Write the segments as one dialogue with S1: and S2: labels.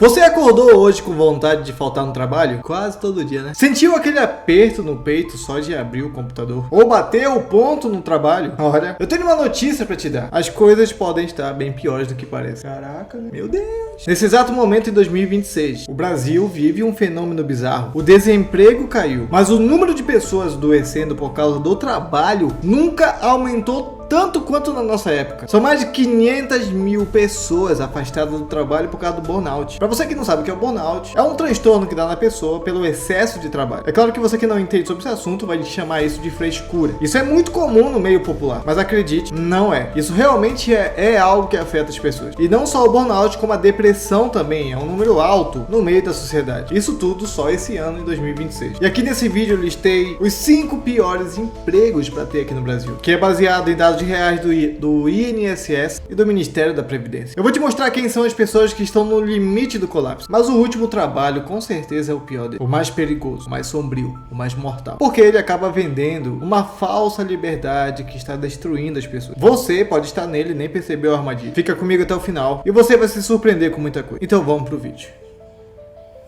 S1: Você acordou hoje com vontade de faltar no trabalho? Quase todo dia, né? Sentiu aquele aperto no peito só de abrir o computador? Ou bateu o ponto no trabalho? Olha, eu tenho uma notícia pra te dar. As coisas podem estar bem piores do que parece. Caraca, meu Deus. Nesse exato momento, em 2026, o Brasil vive um fenômeno bizarro. O desemprego caiu, mas o número de pessoas adoecendo por causa do trabalho nunca aumentou tanto quanto na nossa época. São mais de 500 mil pessoas afastadas do trabalho por causa do burnout. Pra você que não sabe o que é o burnout, é um transtorno que dá na pessoa pelo excesso de trabalho. É claro que você que não entende sobre esse assunto vai chamar isso de frescura. Isso é muito comum no meio popular, mas acredite, não é. Isso realmente é algo que afeta as pessoas. E não só o burnout, como a depressão também é um número alto no meio da sociedade. Isso tudo só esse ano, em 2026. E aqui nesse vídeo eu listei os 5 piores empregos para ter aqui no Brasil, que é baseado em dados reais do INSS e do Ministério da Previdência. Eu vou te mostrar quem são as pessoas que estão no limite do colapso. Mas o último trabalho com certeza é o pior dele. O mais perigoso, o mais sombrio, o mais mortal. Porque ele acaba vendendo uma falsa liberdade que está destruindo as pessoas. Você pode estar nele e nem percebeu a armadilha. Fica comigo até o final e você vai se surpreender com muita coisa. Então vamos pro vídeo.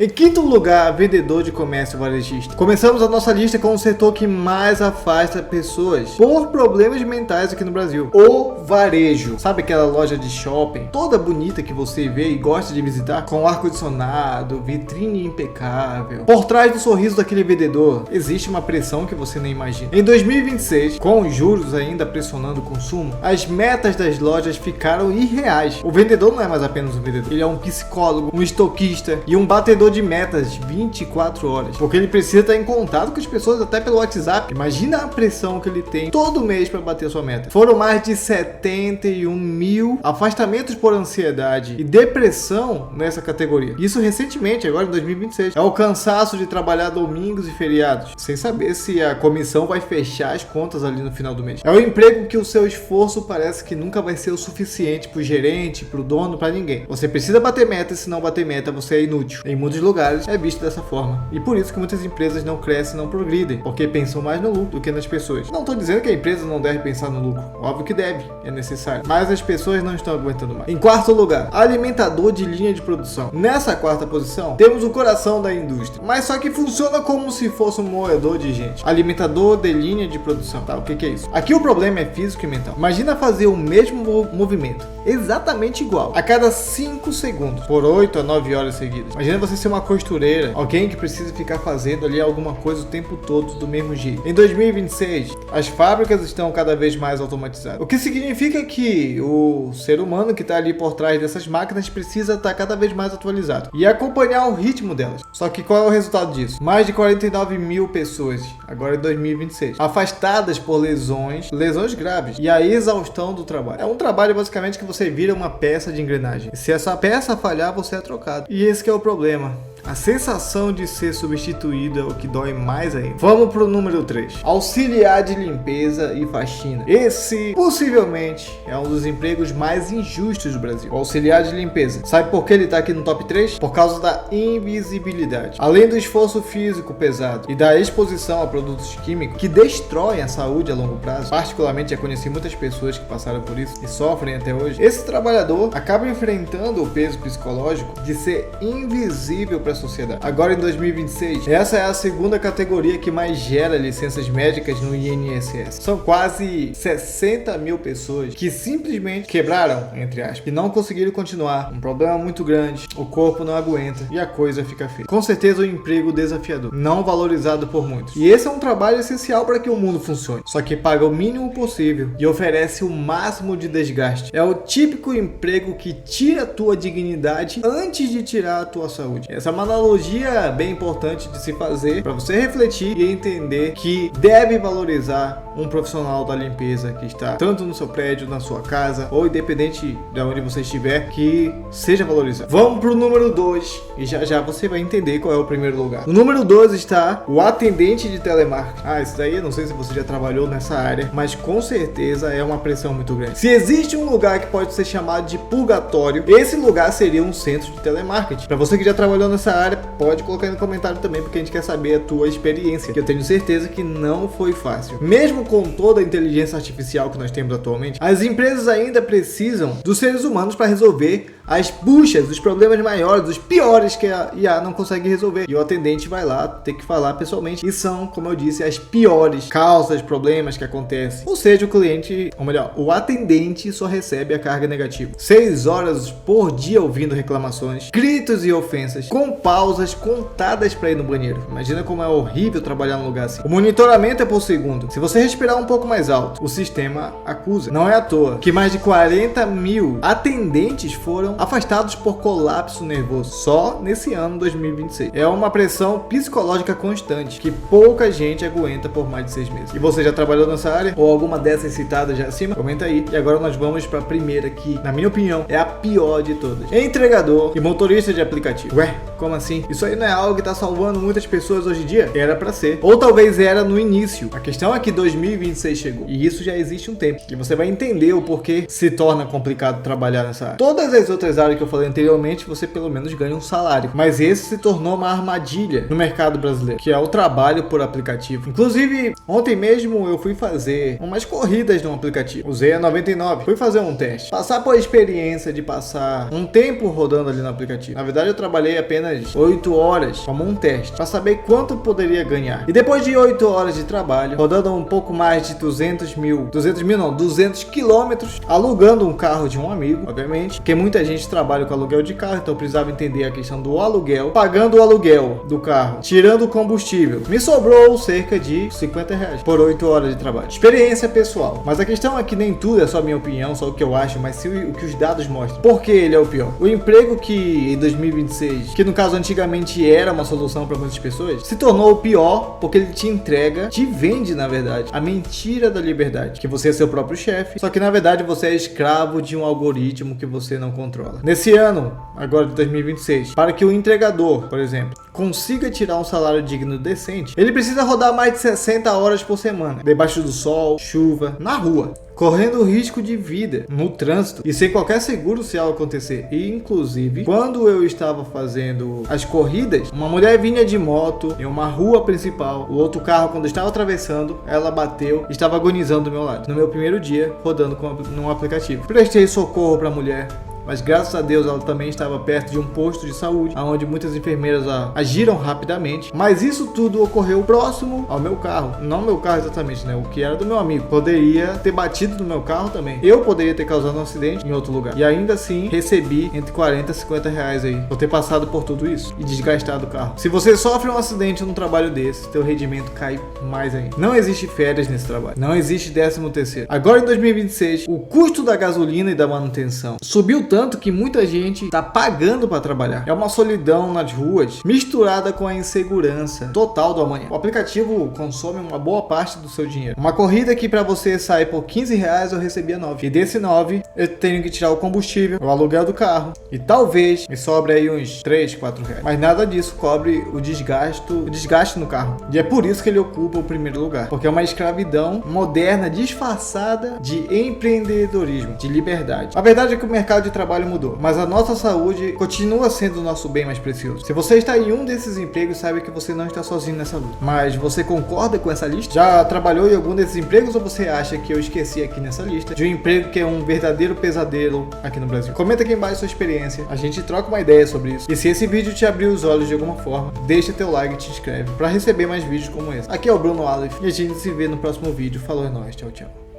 S1: Em quinto lugar, vendedor de comércio varejista. Começamos a nossa lista com o setor que mais afasta pessoas por problemas mentais aqui no Brasil. O varejo. Sabe aquela loja de shopping toda bonita que você vê e gosta de visitar? Com ar-condicionado, vitrine impecável. Por trás do sorriso daquele vendedor, existe uma pressão que você nem imagina. Em 2026, com os juros ainda pressionando o consumo, as metas das lojas ficaram irreais. O vendedor não é mais apenas um vendedor. Ele é um psicólogo, um estoquista e um batedor de metas 24 horas, porque ele precisa estar em contato com as pessoas até pelo WhatsApp. Imagina a pressão que ele tem todo mês para bater a sua meta. Foram mais de 71 mil afastamentos por ansiedade e depressão nessa categoria. Isso recentemente, agora em 2026. É o cansaço de trabalhar domingos e feriados, sem saber se a comissão vai fechar as contas ali no final do mês. É o emprego que o seu esforço parece que nunca vai ser o suficiente pro gerente, pro dono, para ninguém. Você precisa bater meta, e se não bater meta, você é inútil. Em muitos lugares é visto dessa forma. E por isso que muitas empresas não crescem, não progridem, porque pensam mais no lucro do que nas pessoas. Não estou dizendo que a empresa não deve pensar no lucro. Óbvio que deve, é necessário. Mas as pessoas não estão aguentando mais. Em quarto lugar, alimentador de linha de produção. Nessa quarta posição, temos o coração da indústria. Mas só que funciona como se fosse um moedor de gente. Alimentador de linha de produção. Tá, o que é isso? Aqui o problema é físico e mental. Imagina fazer o mesmo movimento, exatamente igual, a cada 5 segundos, por 8 a 9 horas seguidas. Imagina você ser uma costureira, alguém que precisa ficar fazendo ali alguma coisa o tempo todo do mesmo jeito. Em 2026, as fábricas estão cada vez mais automatizadas, o que significa que o ser humano que está ali por trás dessas máquinas precisa estar cada vez mais atualizado e acompanhar o ritmo delas. Só que qual é o resultado disso? Mais de 49 mil pessoas, agora em 2026, afastadas por lesões graves e a exaustão do trabalho. É um trabalho basicamente que você vira uma peça de engrenagem. E se essa peça falhar, você é trocado. E esse que é o problema. A sensação de ser substituído é o que dói mais ainda. Vamos pro número 3. Auxiliar de limpeza e faxina. Esse, possivelmente, é um dos empregos mais injustos do Brasil. O auxiliar de limpeza. Sabe por que ele tá aqui no top 3? Por causa da invisibilidade. Além do esforço físico pesado e da exposição a produtos químicos que destroem a saúde a longo prazo, particularmente já conheci muitas pessoas que passaram por isso e sofrem até hoje, esse trabalhador acaba enfrentando o peso psicológico de ser invisível para a sociedade. Agora em 2026, essa é a segunda categoria que mais gera licenças médicas no INSS. São quase 60 mil pessoas que simplesmente quebraram, entre aspas, e não conseguiram continuar. Um problema muito grande, o corpo não aguenta e a coisa fica feia. Com certeza um emprego desafiador, não valorizado por muitos. E esse é um trabalho essencial para que o mundo funcione, só que paga o mínimo possível e oferece o máximo de desgaste. É o típico emprego que tira a tua dignidade antes de tirar a tua saúde. Essa é uma analogia bem importante de se fazer para você refletir e entender que deve valorizar um profissional da limpeza que está tanto no seu prédio, na sua casa ou independente de onde você estiver, que seja valorizado. Vamos pro número 2 e já você vai entender qual é o primeiro lugar. No número 2 está o atendente de telemarketing. Isso daí eu não sei se você já trabalhou nessa área, mas com certeza é uma pressão muito grande. Se existe um lugar que pode ser chamado de purgatório, esse lugar seria um centro de telemarketing. Para você que já trabalhou nessa área, pode colocar aí no comentário também, porque a gente quer saber a tua experiência, que eu tenho certeza que não foi fácil. Mesmo mesmo com toda a inteligência artificial que nós temos atualmente, as empresas ainda precisam dos seres humanos para resolver as buchas, os problemas maiores, os piores que a IA não consegue resolver. E o atendente vai lá ter que falar pessoalmente. E são, como eu disse, as piores causas, problemas que acontecem. Ou seja, o cliente, ou melhor, o atendente só recebe a carga negativa. 6 horas por dia ouvindo reclamações, gritos e ofensas, com pausas contadas para ir no banheiro. Imagina como é horrível trabalhar num lugar assim. O monitoramento é por segundo. Se você respirar um pouco mais alto, o sistema acusa. Não é à toa que mais de 40 mil atendentes foram afastados por colapso nervoso só nesse ano 2026. É uma pressão psicológica constante que pouca gente aguenta por mais de 6 meses. E você já trabalhou nessa área? Ou alguma dessas citadas já acima? Comenta aí. E agora nós vamos para a primeira que, na minha opinião, é a pior de todas. Entregador e motorista de aplicativo. Ué, como assim? Isso aí não é algo que tá salvando muitas pessoas hoje em dia? Era para ser. Ou talvez era no início. A questão é que 2026 chegou. E isso já existe um tempo. E você vai entender o porquê se torna complicado trabalhar nessa área. Todas as outras áreas que eu falei anteriormente, você pelo menos ganha um salário. Mas esse se tornou uma armadilha no mercado brasileiro, que é o trabalho por aplicativo. Inclusive, ontem mesmo eu fui fazer umas corridas no aplicativo. Usei a 99. Fui fazer um teste. Passar por experiência de passar um tempo rodando ali no aplicativo. Na verdade, eu trabalhei apenas 8 horas como um teste, para saber quanto poderia ganhar. E depois de 8 horas de trabalho, rodando um pouco mais de 200 quilômetros, alugando um carro de um amigo, obviamente, porque muita gente trabalha com aluguel de carro, então eu precisava entender a questão do aluguel, pagando o aluguel do carro, tirando o combustível, me sobrou cerca de R$50 por 8 horas de trabalho. Experiência pessoal. Mas a questão é que nem tudo é só minha opinião, só o que eu acho, mas sim o que os dados mostram. Por que ele é o pior? O emprego que em 2026, que no caso antigamente era uma solução para muitas pessoas, se tornou o pior porque ele te entrega, te vende na verdade, a mentira da liberdade, que você é seu próprio chefe, só que na verdade você é escravo de um algoritmo que você não controla. Nesse ano, agora de 2026, para que o entregador, por exemplo, consiga tirar um salário digno decente, ele precisa rodar mais de 60 horas por semana, debaixo do sol, chuva, na rua, correndo risco de vida no trânsito e sem qualquer seguro se algo acontecer. E inclusive, quando eu estava fazendo as corridas, uma mulher vinha de moto em uma rua principal, o outro carro, quando estava atravessando, ela bateu e estava agonizando do meu lado. No meu primeiro dia rodando num aplicativo, prestei socorro para a mulher, mas graças a Deus ela também estava perto de um posto de saúde, onde muitas enfermeiras agiram rapidamente. Mas isso tudo ocorreu próximo ao meu carro. Não meu carro exatamente, né? O que era do meu amigo. Poderia ter batido no meu carro também. Eu poderia ter causado um acidente em outro lugar. E ainda assim, recebi entre 40 e 50 reais aí, por ter passado por tudo isso e desgastado o carro. Se você sofre um acidente num trabalho desse, teu rendimento cai mais ainda. Não existe férias nesse trabalho. Não existe 13º. Agora em 2026, o custo da gasolina e da manutenção subiu tanto que muita gente tá pagando para trabalhar. É uma solidão nas ruas misturada com a insegurança total do amanhã. O aplicativo consome uma boa parte do seu dinheiro. Uma corrida que para você sair por 15 reais eu recebia 9. E desse 9 eu tenho que tirar o combustível, o aluguel do carro e talvez me sobre aí uns 3, 4 reais. Mas nada disso cobre o desgaste no carro. E é por isso que ele ocupa o primeiro lugar. Porque é uma escravidão moderna disfarçada de empreendedorismo, de liberdade. A verdade é que o mercado de trabalho mudou, mas a nossa saúde continua sendo o nosso bem mais precioso. Se você está em um desses empregos, saiba que você não está sozinho nessa luta. Mas você concorda com essa lista? Já trabalhou em algum desses empregos ou você acha que eu esqueci aqui nessa lista de um emprego que é um verdadeiro pesadelo aqui no Brasil? Comenta aqui embaixo sua experiência, a gente troca uma ideia sobre isso. E se esse vídeo te abriu os olhos de alguma forma, deixa teu like e te inscreve para receber mais vídeos como esse. Aqui é o Bruno Aleph e a gente se vê no próximo vídeo. Falou, é nóis, tchau, tchau.